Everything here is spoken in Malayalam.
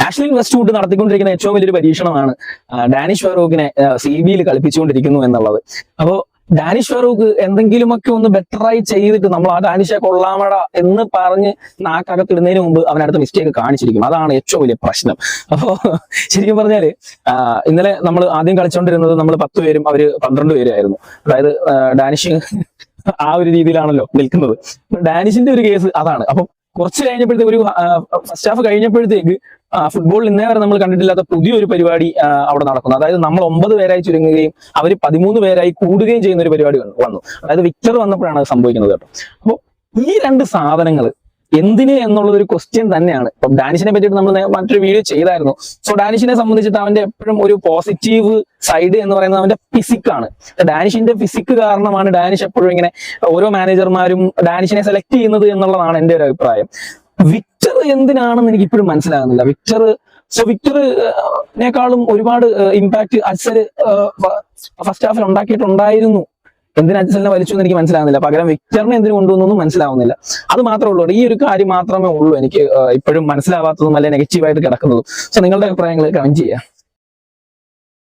ആഷ്ലിൻ വെസ്റ്റ്വുഡ് നടത്തിക്കൊണ്ടിരിക്കുന്ന ഏറ്റവും വലിയൊരു പരീക്ഷണമാണ് ഡാനിഷ് ഫറൂഖിനെ CB-യിൽ കളിപ്പിച്ചുകൊണ്ടിരിക്കുന്നു എന്നുള്ളത്. അപ്പോ ഡാനിഷ് ഫറൂഖ് എന്തെങ്കിലുമൊക്കെ ഒന്ന് ബെറ്ററായി ചെയ്തിട്ട് നമ്മൾ ആ ഡാനിഷെ കൊള്ളാമട എന്ന് പറഞ്ഞ് നാക്കകത്തിടുന്നതിന് മുമ്പ് അവനടുത്ത മിസ്റ്റേക്ക് കാണിച്ചിരിക്കും. അതാണ് ഏറ്റവും വലിയ പ്രശ്നം. അപ്പോ ശരിക്കും പറഞ്ഞാല് ഇന്നലെ നമ്മൾ ആദ്യം കളിച്ചുകൊണ്ടിരുന്നത് നമ്മൾ 10 പേരും അവര് 12 പേരായിരുന്നു. അതായത് ഡാനിഷ് ആ ഒരു രീതിയിലാണല്ലോ നിൽക്കുന്നത്. ഡാനിഷിന്റെ ഒരു കേസ് അതാണ്. അപ്പം കുറച്ച് കഴിഞ്ഞപ്പോഴത്തേക്ക് ഒരു ഫസ്റ്റ് ഹാഫ് കഴിഞ്ഞപ്പോഴത്തേക്ക് ഫുട്ബോളിൽ ഇന്നേ വരെ നമ്മൾ കണ്ടിട്ടില്ലാത്ത പുതിയൊരു പരിപാടി അവിടെ നടക്കുന്നു. അതായത് നമ്മൾ 9 പേരായി ചുരുങ്ങുകയും അവർ 13 പേരായി കൂടുകയും ചെയ്യുന്ന ഒരു പരിപാടി വന്നു. അതായത് വിക്ടർ വന്നപ്പോഴാണ് അത് സംഭവിക്കുന്നത് കേട്ടോ. അപ്പോൾ ഈ രണ്ട് സാധനങ്ങൾ എന്തിന് എന്നുള്ളത് ഒരു ക്വസ്റ്റ്യൻ തന്നെയാണ്. ഇപ്പം ഡാനിഷിനെ പറ്റിയിട്ട് നമ്മൾ മറ്റൊരു വീഡിയോ ചെയ്തായിരുന്നു. സോ ഡാനിഷിനെ സംബന്ധിച്ചിട്ട് അവന്റെ എപ്പോഴും ഒരു പോസിറ്റീവ് സൈഡ് എന്ന് പറയുന്നത് അവന്റെ ഫിസിക്കാണ്. ഡാനിഷിന്റെ ഫിസിക്ക് കാരണമാണ് ഡാനിഷ് എപ്പോഴും ഇങ്ങനെ ഓരോ മാനേജർമാരും ഡാനിഷിനെ സെലക്ട് ചെയ്യുന്നത് എന്നുള്ളതാണ് എന്റെ ഒരു അഭിപ്രായം. വിക്ടർ എന്തിനാണെന്ന് എനിക്ക് ഇപ്പോഴും മനസ്സിലാകുന്നില്ല. വിക്ടറിനേക്കാളും ഒരുപാട് ഇമ്പാക്ട് അജ്സൽ ഫസ്റ്റ് ഹാഫിൽ ഉണ്ടാക്കിയിട്ടുണ്ടായിരുന്നു. എന്തിനാ അജ്സലിനെ വലിച്ചു എന്ന് എനിക്ക് മനസ്സിലാവുന്നില്ല. പകരം വിക്ടറിനെ എന്തിനു കൊണ്ടുവന്നൊന്നും മനസ്സിലാവുന്നില്ല. അത് മാത്രമേ ഉള്ളൂ. ഈ ഒരു കാര്യം മാത്രമേ ഉള്ളൂ എനിക്ക് ഇപ്പോഴും മനസ്സിലാവാത്തതും അല്ലെ നെഗറ്റീവായിട്ട് കിടക്കുന്നതും. സോ നിങ്ങളുടെ അഭിപ്രായങ്ങൾ കമന്റ് ചെയ്യുക.